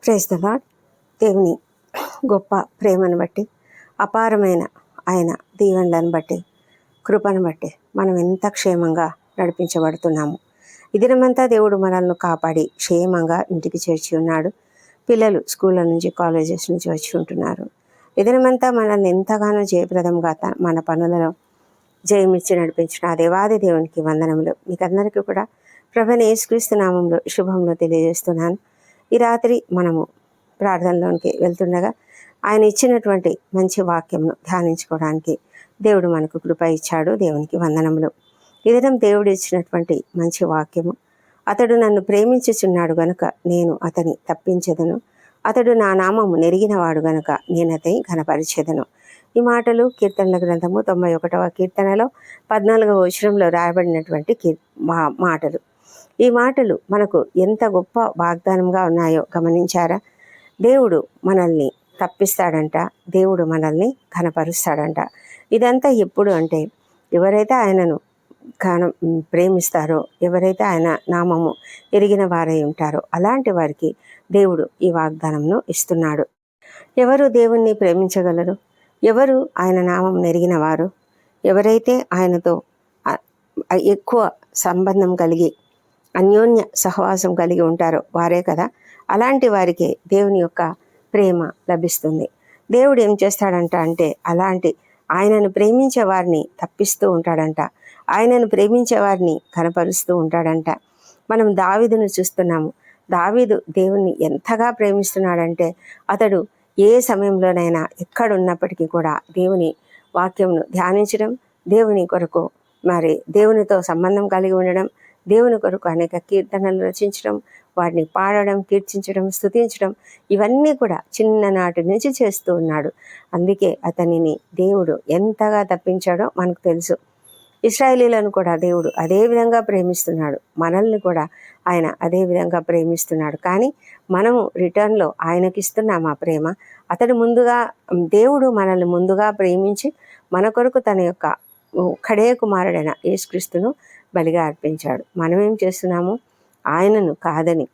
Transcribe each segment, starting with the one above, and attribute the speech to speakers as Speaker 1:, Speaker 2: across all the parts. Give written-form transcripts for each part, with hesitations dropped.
Speaker 1: Praise the lord. దేవుని గొప్ప ప్రేమను బట్టి, అపారమైన ఆయన దీవెనలను బట్టి, కృపను బట్టి మనం ఎంత క్షేమంగా నడిపించబడుతున్నాము. ఈ దినమంతా దేవుడు మనల్ని కాపాడి క్షేమంగా ఇంటికి చేర్చి ఉన్నాడు. పిల్లలు స్కూళ్ళ నుంచి, కాలేజెస్ నుంచి వచ్చి ఉంటున్నారు. ఈ దినమంతా మనల్ని ఎంతగానో జయప్రదంగా మన పనులలో జయమిచ్చి నడిపించిన ఆ దేవాది దేవునికి వందనములు. మీకు అందరికీ కూడా ప్రభువైన యేసుక్రీస్తు నామంలో శుభంలో తెలియజేస్తున్నాను. ఈ రాత్రి మనము ప్రార్థనలోనికి వెళ్తుండగా ఆయన ఇచ్చినటువంటి మంచి వాక్యంను ధ్యానించుకోవడానికి దేవుడు మనకు కృప ఇచ్చాడు. దేవునికి వందనములు. ఈ దినం దేవుడు ఇచ్చినటువంటి మంచి వాక్యము, అతడు నన్ను ప్రేమించుచున్నాడు గనుక నేను అతని తప్పించెదను, అతడు నా నామము నెరిగినవాడు గనుక నేను అతని ఘనపరిచెదను. ఈ మాటలు కీర్తనల గ్రంథము 91వ కీర్తనలో 14వ వచనంలో రాయబడినటువంటి మాటలు. ఈ మాటలు మనకు ఎంత గొప్ప వాగ్దానంగా ఉన్నాయో గమనించారా? దేవుడు మనల్ని తప్పిస్తాడంట, దేవుడు మనల్ని ఘనపరుస్తాడంట. ఇదంతా ఎప్పుడు అంటే, ఎవరైతే ఆయనను ప్రేమిస్తారో, ఎవరైతే ఆయన నామము ఎరిగిన వారై ఉంటారో అలాంటి వారికి దేవుడు ఈ వాగ్దానంను ఇస్తున్నాడు. ఎవరు దేవుణ్ణి ప్రేమించగలరు? ఎవరు ఆయన నామం ఎరిగిన వారు? ఎవరైతే ఆయనతో ఎక్కువ సంబంధం కలిగి అన్యోన్య సహవాసం కలిగి ఉంటారో వారే కదా. అలాంటి వారికి దేవుని యొక్క ప్రేమ లభిస్తుంది. దేవుడు ఏం చేస్తాడంట అంటే, అలాంటి ఆయనను ప్రేమించే వారిని తప్పిస్తూ ఉంటాడంట, ఆయనను ప్రేమించే వారిని కనపరుస్తూ ఉంటాడంట. మనం దావీదును చూస్తున్నాము. దావీదు దేవుణ్ణి ఎంతగా ప్రేమిస్తున్నాడంటే, అతడు ఏ సమయంలోనైనా ఎక్కడున్నప్పటికీ కూడా దేవుని వాక్యంను ధ్యానించడం, దేవుని కొరకు దేవునితో సంబంధం కలిగి ఉండడం, దేవుని కొరకు అనేక కీర్తనలు రచించడం, వాటిని పాడడం, కీర్తించడం, స్తుతించడం, ఇవన్నీ కూడా చిన్ననాటి నుంచి చేస్తూ ఉన్నాడు. అందుకే అతనిని దేవుడు ఎంతగా తప్పించాడో మనకు తెలుసు. ఇశ్రాయేలీలను కూడా దేవుడు అదే విధంగా ప్రేమిస్తున్నాడు. మనల్ని కూడా ఆయన అదే విధంగా ప్రేమిస్తున్నాడు. కానీ మనము రిటర్న్లో ఆయనకిస్తున్నాం ఆ ప్రేమ. దేవుడు మనల్ని ముందుగా ప్రేమించి మన కొరకు తన యొక్క ఒక్కడే కుమారుడైన యేసుక్రీస్తును బలిగా అర్పించాడు. మనమేం చేస్తున్నాము? ఆయనను కాదని,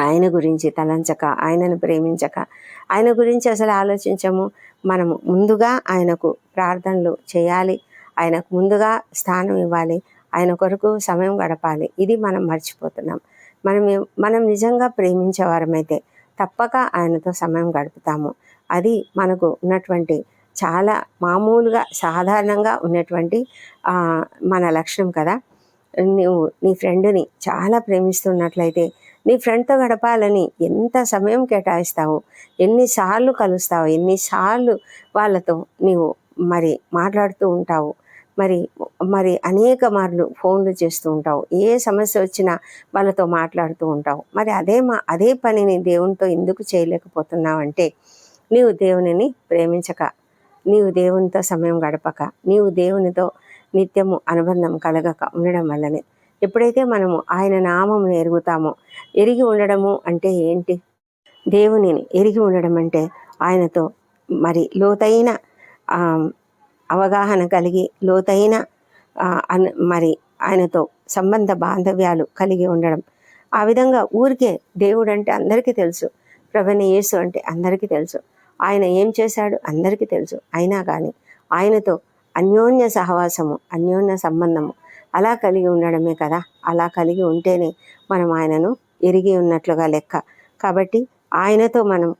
Speaker 1: ఆయన గురించి తలంచక, ఆయనను ప్రేమించక, ఆయన గురించి అసలు ఆలోచించము. మనము ముందుగా ఆయనకు ప్రార్థనలు చేయాలి, ఆయనకు ముందుగా స్థానం ఇవ్వాలి, ఆయన కొరకు సమయం గడపాలి. ఇది మనం మర్చిపోతున్నాం. మనం నిజంగా ప్రేమించేవారమైతే తప్పక ఆయనతో సమయం గడుపుతాము. అది మనకు ఉన్నటువంటి చాలా మామూలుగా సాధారణంగా ఉన్నటువంటి మన లక్షణం కదా. నువ్వు నీ ఫ్రెండ్ని చాలా ప్రేమిస్తున్నట్లయితే నీ ఫ్రెండ్తో గడపాలని ఎంత సమయం కేటాయిస్తావు, ఎన్నిసార్లు కలుస్తావు, ఎన్నిసార్లు వాళ్ళతో నీవు మాట్లాడుతూ ఉంటావు, మరి అనేక మార్లు ఫోన్లు చేస్తూ ఉంటావు, ఏ సమస్య వచ్చినా వాళ్ళతో మాట్లాడుతూ ఉంటావు. మరి అదే పనిని దేవునితో ఎందుకు చేయలేకపోతున్నావంటే, నీవు దేవునిని ప్రేమించక, నీవు దేవునితో సమయం గడపక, నీవు దేవునితో నిత్యము అనుబంధం కలగక ఉండడం వల్లనే. ఎప్పుడైతే మనము ఆయన నామమును ఎరుగుతామో, ఎరిగి ఉండడము అంటే ఏంటి? దేవునిని ఎరిగి ఉండడం అంటే ఆయనతో లోతైన అవగాహన కలిగి, లోతైన ఆయనతో సంబంధ బాంధవ్యాలు కలిగి ఉండడం. ఆ విధంగా ఊరికే దేవుడు అంటే అందరికీ తెలుసు, ప్రభువైన యేసు అంటే అందరికీ తెలుసు, ఆయన ఏం చేశాడు అందరికీ తెలుసు. అయినా కానీ ఆయనతో అన్యోన్య సహవాసము, అన్యోన్య సంబంధము అలా కలిగి ఉండడమే కదా. అలా కలిగి ఉంటేనే మనం ఆయనను ఎరిగి ఉన్నట్లుగా లెక్క. కాబట్టి ఆయనతో మనం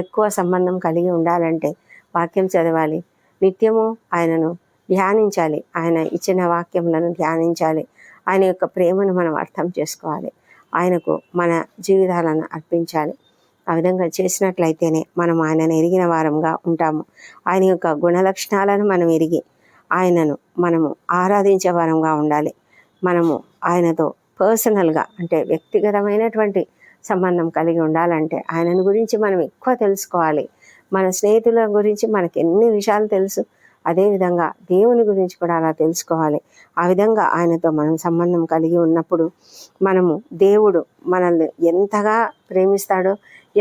Speaker 1: ఎక్కువ సంబంధం కలిగి ఉండాలంటే వాక్యం చదవాలి, నిత్యము ఆయనను ధ్యానించాలి, ఆయన ఇచ్చిన వాక్యములను ధ్యానించాలి, ఆయన యొక్క ప్రేమను మనం అర్థం చేసుకోవాలి, ఆయనకు మన జీవితాలను అర్పించాలి. ఆ విధంగా చేసినట్లయితేనే మనం ఆయనను ఎరిగిన వారంగా ఉంటాము. ఆయన యొక్క గుణలక్షణాలను మనం ఎరిగి ఆయనను మనము ఆరాధించే వారంగా ఉండాలి. మనము ఆయనతో పర్సనల్గా అంటే వ్యక్తిగతమైనటువంటి సంబంధం కలిగి ఉండాలంటే ఆయనను గురించి మనం ఎక్కువ తెలుసుకోవాలి. మన స్నేహితుల గురించి మనకి ఎన్ని విషయాలు తెలుసు, అదేవిధంగా దేవుని గురించి కూడా అలా తెలుసుకోవాలి. ఆ విధంగా ఆయనతో మనం సంబంధం కలిగి ఉన్నప్పుడు మనము దేవుడు మనల్ని ఎంతగా ప్రేమిస్తాడో,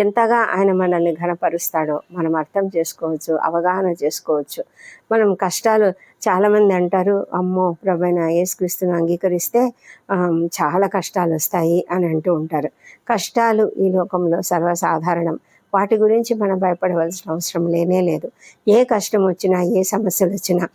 Speaker 1: ఎంతగా ఆయన మనల్ని ఘనపరుస్తాడో మనం అర్థం చేసుకోవచ్చు, అవగాహన చేసుకోవచ్చు. మనం కష్టాలు, చాలామంది అంటారు, అమ్మో ప్రభువైన యేసుక్రీస్తును అంగీకరిస్తే చాలా కష్టాలు వస్తాయి అని అంటూ ఉంటారు. కష్టాలు ఈ లోకంలో సర్వసాధారణం. వాటి గురించి మనం భయపడవలసిన అవసరం లేనే లేదు. ఏ కష్టం వచ్చినా, ఏ సమస్యలు వచ్చినా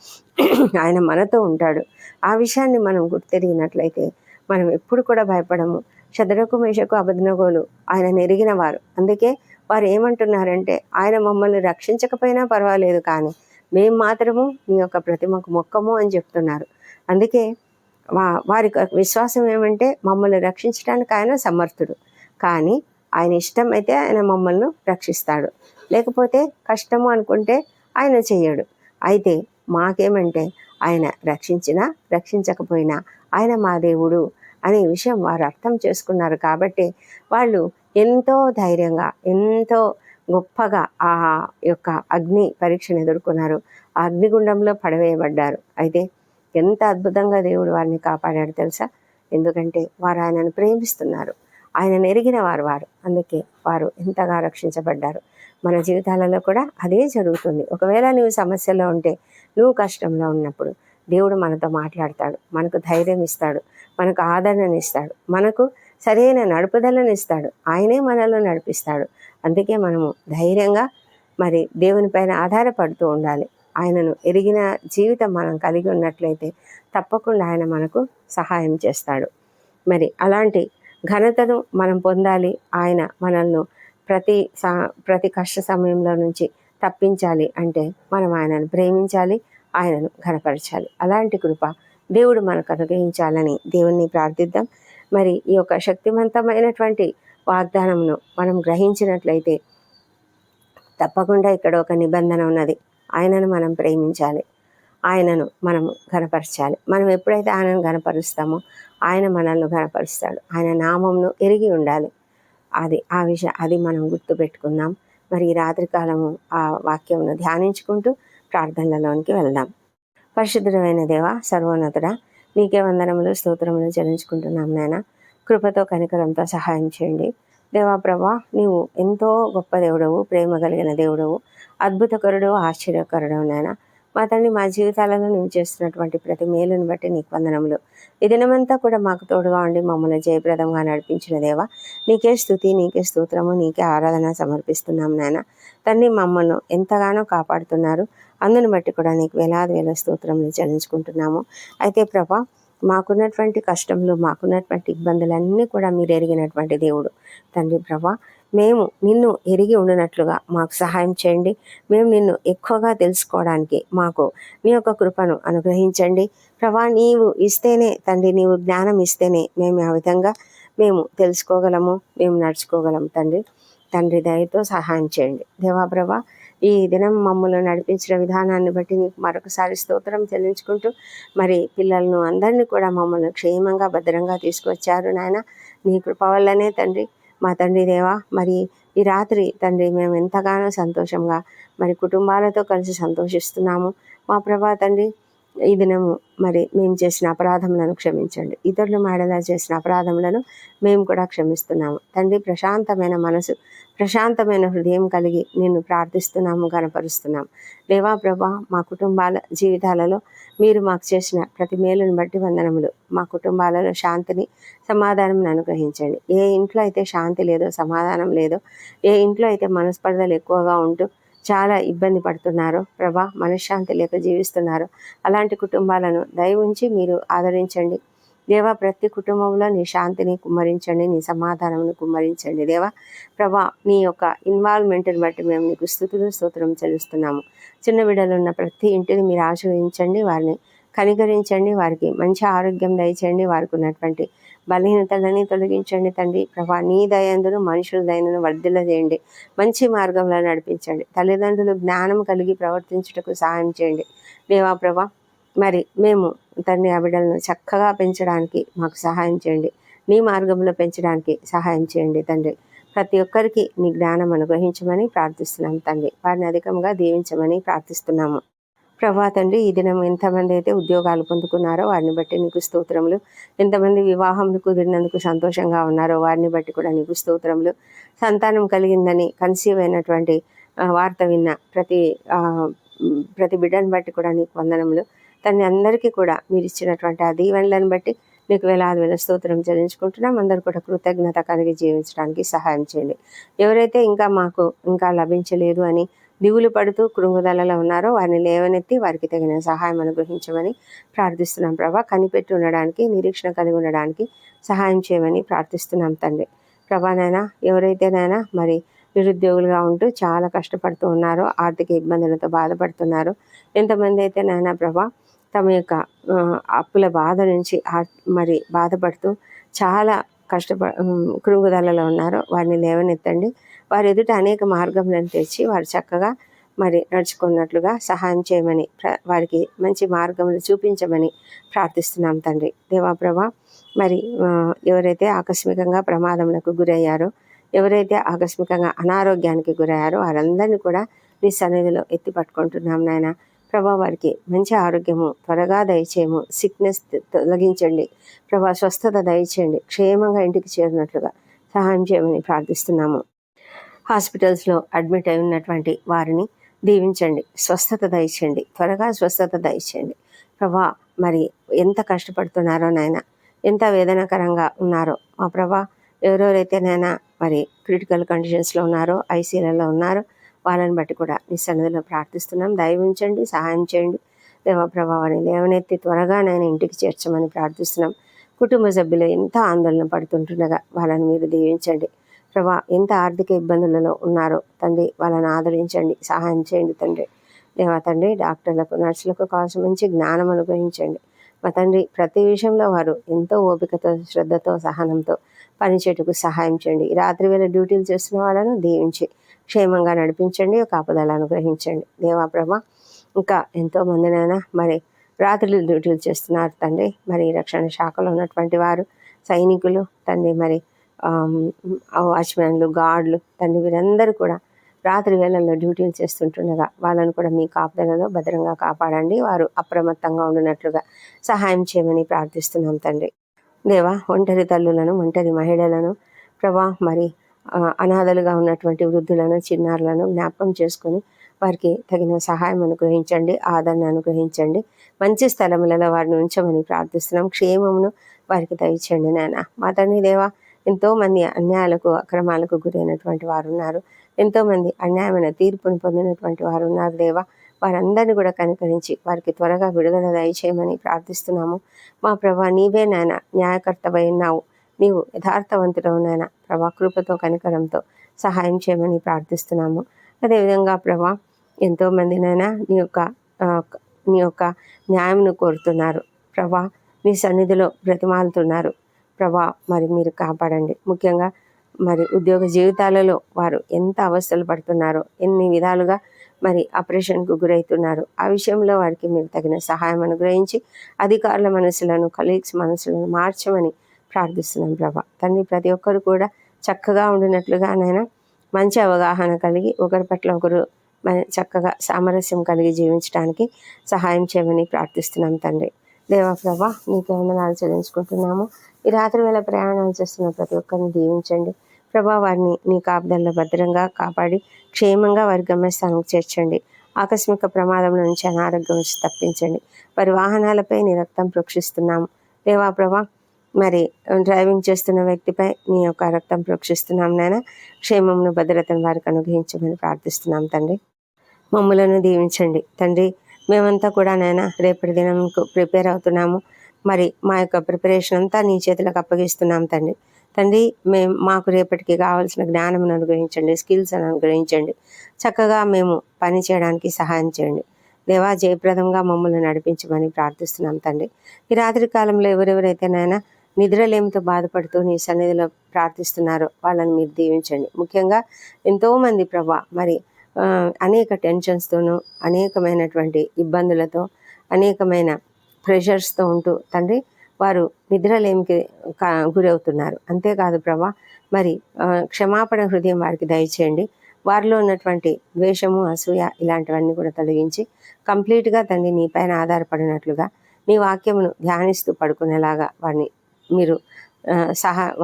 Speaker 1: ఆయన మనతో ఉంటాడు. ఆ విషయాన్ని మనం గుర్తెరిగినట్లయితే మనం ఎప్పుడు కూడా భయపడము. షద్రకు, మేషకు, అబేద్నెగోలు ఆయన ఎరిగిన వారు. అందుకే వారు ఏమంటున్నారంటే, ఆయన మమ్మల్ని రక్షించకపోయినా పర్వాలేదు, కానీ మేము మాత్రము నీ యొక్క ప్రతిమకు మొక్కము అని చెప్తున్నారు. అందుకే వారి విశ్వాసం ఏమంటే, మమ్మల్ని రక్షించడానికి ఆయన సమర్థుడు, కానీ ఆయన ఇష్టం అయితే ఆయన మమ్మల్ని రక్షిస్తాడు, లేకపోతే కష్టము అనుకుంటే ఆయన చెయ్యడు. అయితే మాకేమంటే, ఆయన రక్షించినా రక్షించకపోయినా ఆయన మా దేవుడు అనే విషయం వారు అర్థం చేసుకున్నారు. కాబట్టి వాళ్ళు ఎంతో ధైర్యంగా, ఎంతో గొప్పగా ఆ యొక్క అగ్ని పరీక్షను ఎదుర్కొన్నారు. ఆ అగ్నిగుండంలో పడవేయబడ్డారు. అయితే ఎంత అద్భుతంగా దేవుడు వారిని కాపాడాడు తెలుసా? ఎందుకంటే వారు ఆయనను ప్రేమిస్తున్నారు, ఆయనను ఎరిగిన వారు. అందుకే వారు ఎంతగా రక్షించబడ్డారు. మన జీవితాలలో కూడా అదే జరుగుతుంది. ఒకవేళ నువ్వు సమస్యలో ఉంటే, నువ్వు కష్టంలో ఉన్నప్పుడు దేవుడు మనతో మాట్లాడతాడు, మనకు ధైర్యం ఇస్తాడు, మనకు ఆదరణను ఇస్తాడు, మనకు సరైన నడుపుదలను ఇస్తాడు. ఆయనే మనల్ని నడిపిస్తాడు. అందుకే మనము ధైర్యంగా మరి దేవుని పైన ఆధారపడుతూ ఉండాలి. ఆయనను ఎరిగిన జీవితం మనం కలిగి ఉన్నట్లయితే తప్పకుండా ఆయన మనకు సహాయం చేస్తాడు. మరి అలాంటి ఘనతను మనం పొందాలి. ఆయన మనల్ని ప్రతి కష్ట సమయంలో నుంచి తప్పించాలి అంటే మనం ఆయనను ప్రేమించాలి, ఆయనను ఘనపరచాలి. అలాంటి కృప దేవుడు మనకు అనుగ్రహించాలని దేవుణ్ణి ప్రార్థిద్దాం. మరి ఈ యొక్క శక్తివంతమైనటువంటి వాగ్దానంను మనం గ్రహించినట్లయితే తప్పకుండా ఇక్కడ ఒక నిబంధన ఉన్నది. ఆయనను మనం ప్రేమించాలి, ఆయనను మనము ఘనపరచాలి. మనం ఎప్పుడైతే ఆయనను ఘనపరుస్తామో ఆయన మనల్ని ఘనపరుస్తాడు. ఆయన నామంను ఎరిగి ఉండాలి. అది మనం గుర్తుపెట్టుకుందాం. మరి ఈ రాత్రికాలము ఆ వాక్యమును ధ్యానించుకుంటూ ప్రార్థనలలోనికి వెళ్దాం. పరిశుద్ధుడైన దేవ, సర్వోన్నతుడా, నీకే వందనములు, స్తోత్రములు చెల్లించుకుంటున్నాం నాయన. కృపతో, కనికరంతో సహాయం చేయండి దేవా. ప్రభా, నీవు ఎంతో గొప్ప దేవుడవు, ప్రేమ కలిగిన దేవుడవు, అద్భుతకరుడు, ఆశ్చర్యకరుడవు నాయన. మా తండ్రి, మా జీవితాలలో నువ్వు చేస్తున్నటువంటి ప్రతి మేలును బట్టి నీకు వందనములు. ఈ దినమంతా కూడా మాకు తోడుగా ఉండి మమ్మల్ని జయప్రదంగా నడిపించిన దేవా, నీకే స్తుతి, నీకే స్తోత్రము, నీకే ఆరాధన సమర్పిస్తున్నాం నాయన. తండ్రి, మమ్మల్ని ఎంతగానో కాపాడుతున్నారు. అందుని బట్టి కూడా నీకు వేలాది వేల స్తోత్రములు చెల్లించుకుంటున్నాము. అయితే ప్రభా, మాకున్నటువంటి కష్టంలో, మాకున్నటువంటి ఇబ్బందులన్నీ కూడా మీరు ఎరిగినటువంటి దేవుడు తండ్రి. ప్రభా, మేము నిన్ను ఎరిగి ఉండినట్లుగా మాకు సహాయం చేయండి. మేము నిన్ను ఎక్కువగా తెలుసుకోవడానికి మాకు నీ యొక్క కృపను అనుగ్రహించండి. ప్రభా, నీవు ఇస్తేనే తండ్రి, నీవు జ్ఞానం ఇస్తేనే మేము ఆ విధంగా మేము తెలుసుకోగలము, మేము నడుచుకోగలము తండ్రి. దయతో సహాయం చేయండి దేవా. ప్రభా, ఈ దినం మమ్మల్ని నడిపించిన విధానాన్ని బట్టి నీకు మరొకసారి స్తోత్రం చెల్లించుకుంటూ, మరి పిల్లలను అందరినీ కూడా మమ్మల్ని క్షేమంగా, భద్రంగా తీసుకొచ్చారు నాయన. నీ కృప వల్లనే తండ్రి, మా తండ్రి దేవా, మరి ఈ రాత్రి తండ్రి మేము ఎంతగానో సంతోషంగా మరి కుటుంబాలతో కలిసి సంతోషిస్తున్నాము. మా ప్రభా తండ్రి, ఈ దినము మరి మేము చేసిన అపరాధములను క్షమించండి. ఇతరులు మాడలా చేసిన అపరాధములను మేము కూడా క్షమిస్తున్నాము తండ్రి. ప్రశాంతమైన మనసు, ప్రశాంతమైన హృదయం కలిగి నిన్ను ప్రార్థిస్తున్నాము, గణపరుస్తున్నాము దేవా. ప్రభా, మా కుటుంబాల జీవితాలలో మీరు మాకు చేసిన ప్రతి మేలును బట్టి వందనములు. మా కుటుంబాలలో శాంతిని, సమాధానం అనుగ్రహించండి. ఏ ఇంట్లో అయితే శాంతి లేదో, సమాధానం లేదో, ఏ ఇంట్లో అయితే మనస్పర్ధలు ఎక్కువగా ఉంటూ చాలా ఇబ్బంది పడుతున్నారో ప్రభా, మనశ్శాంతి లేక జీవిస్తున్నారో అలాంటి కుటుంబాలను దయ ఉంచి మీరు ఆదరించండి దేవా. ప్రతి కుటుంబంలో నీ శాంతిని కుమ్మరించండి, నీ సమాధానంను కుమ్మరించండి దేవా. ప్రభా, నీ యొక్క ఇన్వాల్వ్మెంట్ని బట్టి మేము నీకు స్తుతులు, స్తోత్రం చెల్లిస్తున్నాము. చిన్న బిడ్డలు ఉన్న ప్రతి ఇంటిని మీరు ఆశీర్వదించండి, వారిని కనికరించండి, వారికి మంచి ఆరోగ్యం దయచేయండి, వారికి ఉన్నటువంటి బలహీనతలని తొలగించండి తండ్రి. ప్రభా, నీ దయందును మనుషుల దయందును వర్ధిల్ల చేయండి, మంచి మార్గంలో నడిపించండి. తల్లిదండ్రులు జ్ఞానం కలిగి ప్రవర్తించుటకు సహాయం చేయండి దేవా. ప్రభా, మరి మేము తండ్రి ఆ బిడ్డలను చక్కగా పెంచడానికి మాకు సహాయం చేయండి, నీ మార్గంలో పెంచడానికి సహాయం చేయండి తండ్రి. ప్రతి ఒక్కరికి నీ జ్ఞానం అనుగ్రహించమని ప్రార్థిస్తున్నాం తండ్రి. వారిని అధికంగా దీవించమని ప్రార్థిస్తున్నాము. ప్రభా తండ్రి, ఈ దినం ఎంతమంది అయితే ఉద్యోగాలు పొందుకున్నారో వారిని బట్టి నీకు స్తోత్రములు. ఎంతమంది వివాహంను కుదిరినందుకు సంతోషంగా ఉన్నారో వారిని బట్టి కూడా నీకు స్తోత్రములు. సంతానం కలిగిందని కన్సీవ్ అయినటువంటి వార్త విన్న ప్రతి బిడ్డను బట్టి కూడా నీకు వందనములు తండ్రి. అందరికీ కూడా మీరు ఇచ్చినటువంటి ఆ దీవెనలను బట్టి నీకు వేలాది వేల స్తోత్రం చెల్లించుకుంటున్నాం. అందరూ కూడా కృతజ్ఞత కలిగి జీవించడానికి సహాయం చేయండి. ఎవరైతే ఇంకా లభించలేదు అని దిగులు పడుతూ కృంగుదలలో ఉన్నారో వారిని లేవనెత్తి వారికి తగిన సహాయం అనుగ్రహించమని ప్రార్థిస్తున్నాం ప్రభా. కనిపెట్టి ఉండడానికి, నిరీక్షణ కలిగి ఉండడానికి సహాయం చేయమని ప్రార్థిస్తున్నాం తండ్రి. ప్రభానైనా ఎవరైతేనైనా మరి నిరుద్యోగులుగా ఉంటూ చాలా కష్టపడుతూ ఉన్నారో, ఆర్థిక ఇబ్బందులతో బాధపడుతున్నారో, ఎంతమంది అయితే నాయనా ప్రభా తమ యొక్క అప్పుల బాధ నుంచి మరి బాధపడుతూ చాలా కృంగుదలలో ఉన్నారో వారిని లేవనెత్తండి. వారి ఎదుట అనేక మార్గములను తెచ్చి వారు చక్కగా మరి నడుచుకున్నట్లుగా సహాయం చేయమని, వారికి మంచి మార్గములు చూపించమని ప్రార్థిస్తున్నాం తండ్రి. దేవాప్రభ, మరి ఎవరైతే ఆకస్మికంగా ప్రమాదములకు గురయ్యారో, ఎవరైతే ఆకస్మికంగా అనారోగ్యానికి గురయ్యారో వారందరినీ కూడా నీ సన్నిధిలో ఎత్తి పట్టుకుంటున్నాం నాయన ప్రభా. వారికి మంచి ఆరోగ్యము త్వరగా దయచేయము, సిక్నెస్ తొలగించండి ప్రభా, స్వస్థత దయచేయండి, క్షేమంగా ఇంటికి చేరినట్లుగా సహాయం చేయమని ప్రార్థిస్తున్నాము. హాస్పిటల్స్లో అడ్మిట్ అయి ఉన్నటువంటి వారిని దీవించండి, స్వస్థత దయచేయండి, త్వరగా స్వస్థత దయచేయండి ప్రభా. మరి ఎంత కష్టపడుతున్నారో నాయన, ఎంత వేదనకరంగా ఉన్నారో మా ప్రభా. ఎవరెవరైతే నాయన మరి క్రిటికల్ కండిషన్స్లో ఉన్నారో, ఐసీయూలలో ఉన్నారో వాళ్ళని బట్టి కూడా నీ సన్నిధిలో ప్రార్థిస్తున్నాం. దయ ఉంచండి, సహాయం చేయండి దేవప్రభా. వారిని లేవనెత్తి త్వరగా నాయన ఇంటికి చేర్చమని ప్రార్థిస్తున్నాం. కుటుంబ సభ్యులు ఎంత ఆందోళన పడుతుంటుండగా వాళ్ళని మీరు దీవించండి ప్రభా. ఎంత ఆర్థిక ఇబ్బందులలో ఉన్నారో తండ్రి వాళ్ళని ఆదరించండి, సహాయం చేయండి తండ్రి. దేవా తండ్రి, డాక్టర్లకు, నర్సులకు కావాల్సిన మంచి జ్ఞానం అనుగ్రహించండి మా తండ్రి. ప్రతి విషయంలో వారు ఎంతో ఓపికతో, శ్రద్ధతో, సహనంతో పనిచేటుకు సహాయం చేయండి. రాత్రి వేళ డ్యూటీలు చేస్తున్న వాళ్ళను దీవించి క్షేమంగా నడిపించండి, కాపుదలను అనుగ్రహించండి దేవాప్రభ. ఇంకా ఎంతోమందినైనా మరి రాత్రులు డ్యూటీలు చేస్తున్నారు తండ్రి. మరి రక్షణ శాఖలో ఉన్నటువంటి వారు, సైనికులు తండ్రి, మరి వాచ్మెన్లు, గార్డులు తండ్రి, వీరందరూ కూడా రాత్రి వేళల్లో డ్యూటీలు చేస్తుంటుండగా వాళ్ళను కూడా మీ కాపుదలలో భద్రంగా కాపాడండి. వారు అప్రమత్తంగా ఉండినట్లుగా సహాయం చేయమని ప్రార్థిస్తున్నాం తండ్రి. దేవా, ఒంటరి తల్లులను, ఒంటరి మహిళలను ప్రభా, మరి అనాథలుగా ఉన్నటువంటి వృద్ధులను, చిన్నారులను జ్ఞాపకం చేసుకొని వారికి తగిన సహాయం అనుగ్రహించండి, ఆదరణ అనుగ్రహించండి. మంచి స్థలములలో వారిని ఉంచమని ప్రార్థిస్తున్నాం. క్షేమమును వారికి దయచేయండి నాయన మా తండ్రి. దేవా, ఎంతోమంది అన్యాయాలకు, అక్రమాలకు గురైనటువంటి వారు ఉన్నారు. ఎంతోమంది అన్యాయమైన తీర్పును పొందినటువంటి వారు ఉన్నారు దేవా. వారందరినీ కూడా కనికరించి వారికి త్వరగా విడుదల దయచేయమని ప్రార్థిస్తున్నాము. మా ప్రభా, నీవే నాయన న్యాయకర్తవై ఉన్నావు, నీవు యథార్థవంతుడవు నాయన ప్రభా. కృపతో, కనికరంతో సహాయం చేయమని ప్రార్థిస్తున్నాము. అదేవిధంగా ప్రభా, ఎంతోమంది నాయన నీ యొక్క న్యాయంను కోరుతున్నారు ప్రభా. నీ సన్నిధిలో బ్రతిమాలుతున్నారు ప్రభా. మరి మీరు కాపాడండి. ముఖ్యంగా మరి ఉద్యోగ జీవితాలలో వారు ఎంత అవస్థలు పడుతున్నారో, ఎన్ని విధాలుగా మరి ఆపరేషన్కు గురవుతున్నారు. ఆ విషయంలో వారికి మీరు తగిన సహాయం అనుగ్రహించి అధికారుల మనసులను, కలీగ్స్ మనసులను మార్చమని ప్రార్థిస్తున్నాం ప్రభా. తండ్రి, ప్రతి ఒక్కరు కూడా చక్కగా ఉండినట్లుగా నైనా మంచి అవగాహన కలిగి ఒకరి పట్ల ఒకరు చక్కగా సామరస్యం కలిగి జీవించడానికి సహాయం చేయమని ప్రార్థిస్తున్నాం తండ్రి. దేవా ప్రభా, నీకు వందనాలు చెల్లించుకుంటున్నాము. ఈ రాత్రి వేళ ప్రయాణాలు చేస్తున్న ప్రతి ఒక్కరిని దీవించండి ప్రభా. వారిని నీ కాపుదల్లో భద్రంగా కాపాడి క్షేమంగా వారి గమ్యస్థానానికి చేర్చండి. ఆకస్మిక ప్రమాదం నుంచి, అనారోగ్యం నుంచి తప్పించండి. వారి వాహనాలపై నీ రక్తం ప్రోక్షిస్తున్నాము దేవా ప్రభా. మరి డ్రైవింగ్ చేస్తున్న వ్యక్తిపై నీ యొక్క రక్తం ప్రోక్షిస్తున్నాం నాయన. క్షేమమును, భద్రతను వారికి అనుగ్రహించమని ప్రార్థిస్తున్నాం తండ్రి. మమ్ములను దీవించండి తండ్రి. మేమంతా కూడా నాయన రేపటి దినంకు ప్రిపేర్ అవుతున్నాము. మరి మా యొక్క ప్రిపరేషన్ అంతా నీ చేతులకు అప్పగిస్తున్నాం తండ్రి. తండ్రి, మాకు రేపటికి కావాల్సిన జ్ఞానం అనుగ్రహించండి, స్కిల్స్ అనుగ్రహించండి. చక్కగా మేము పని చేయడానికి సహాయం చేయండి దేవా. జయప్రదంగా మమ్మల్ని నడిపించమని ప్రార్థిస్తున్నాం తండ్రి. ఈ రాత్రి కాలంలో ఎవరెవరైతే నాయన నిద్రలేమితో బాధపడుతూ నీ సన్నిధిలో ప్రార్థిస్తున్నారో వాళ్ళని మీరు దీవించండి. ముఖ్యంగా ఎంతోమంది ప్రభా మరి అనేక టెన్షన్స్తోనూ, అనేకమైనటువంటి ఇబ్బందులతో, అనేకమైన ప్రెషర్స్తో ఉంటూ తండ్రి వారు నిద్రలేమికి గురవుతున్నారు. అంతేకాదు ప్రభా, మరి క్షమాపణ హృదయం వారికి దయచేయండి. వారిలో ఉన్నటువంటి ద్వేషము, అసూయ ఇలాంటివన్నీ కూడా తొలగించి కంప్లీట్గా తండ్రి నీ పైన ఆధారపడినట్లుగా నీ వాక్యమును ధ్యానిస్తూ పడుకునేలాగా వారిని మీరు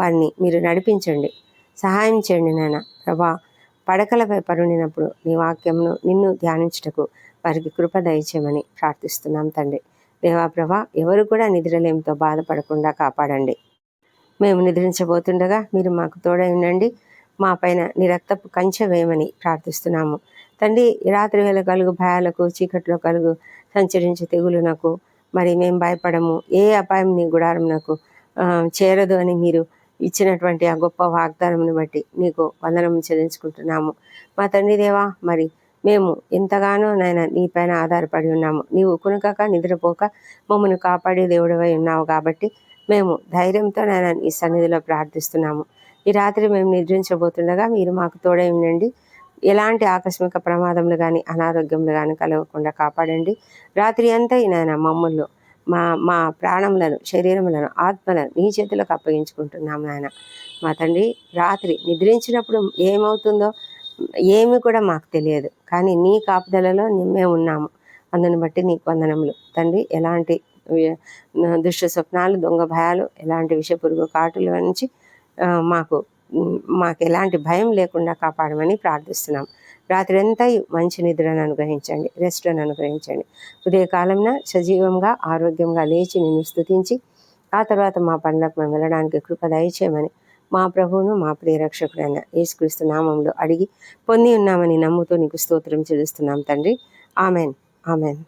Speaker 1: వారిని మీరు నడిపించండి, సహాయం చేయండి నాయన. ప్రభా, పడకలపై పరుండినప్పుడు నీ వాక్యమును నిన్ను ధ్యానించుటకు వారికి కృప దయచేయమని ప్రార్థిస్తున్నాం తండ్రి. దేవా ప్రభా, ఎవరు కూడా నిద్రలేమితో బాధపడకుండా కాపాడండి. మేము నిద్రించబోతుండగా మీరు మాకు తోడై ఉండండి. మా పైన నీ రక్తపు కంచె వేయమని ప్రార్థిస్తున్నాము తండ్రి. రాత్రి వేళ కలుగు భయాలకు, చీకట్లో కలుగు సంచరించే తెగులునకు మరి మేము భయపడము. ఏ అపాయం నీ గుడారంనకు చేరదు అని మీరు ఇచ్చినటువంటి ఆ గొప్ప వాగ్దానమును బట్టి నీకు వందనము చెల్లించుకుంటున్నాము మా తండ్రి దేవా. మరి మేము ఎంతగానో నాయన నీ పైన ఆధారపడి ఉన్నాము. నీవు కునకక నిద్రపోక మమ్మల్ని కాపాడే దేవుడివై ఉన్నావు కాబట్టి మేము ధైర్యంతో నాయన నీ సన్నిధిలో ప్రార్థిస్తున్నాము. ఈ రాత్రి మేము నిద్రించబోతుండగా మీరు మాకు తోడై ఉండండి. ఎలాంటి ఆకస్మిక ప్రమాదములు కానీ అనారోగ్యములు కానీ కలగకుండా కాపాడండి. రాత్రి అంతా నాయన మమ్మల్ని మా మా ప్రాణములను, శరీరములను, ఆత్మలను నీ చేతులకు అప్పగించుకుంటున్నాం నాయన. మా తండ్రి, రాత్రి నిద్రించినప్పుడు ఏమవుతుందో ఏమి కూడా మాకు తెలియదు, కానీ నీ కాపుదలలో మేము ఉన్నాము. అందుని బట్టి నీకు వందనములు తండ్రి. ఎలాంటి దుష్ట స్వప్నాలు, దొంగ భయాలు, ఎలాంటి విషపురుగు కాటుల నుంచి మాకు ఎలాంటి భయం లేకుండా కాపాడమని ప్రార్థిస్తున్నాం. రాత్రి అంతా మంచి నిద్రను అనుగ్రహించండి, రెస్ట్లను అనుగ్రహించండి. ఉదయకాలంలో సజీవంగా, ఆరోగ్యంగా లేచి నిన్ను స్తుతించి ఆ తర్వాత మా పనులకు మేము వెళ్ళడానికి కృప దయచేయమని మా ప్రభువును, మా ప్రియ రక్షకుడైన యేసుక్రీస్తు నామంలో అడిగి పొంది ఉన్నామని నమ్ముతూ నీకు స్తోత్రం చెల్లిస్తున్నాం తండ్రి. Amen, amen.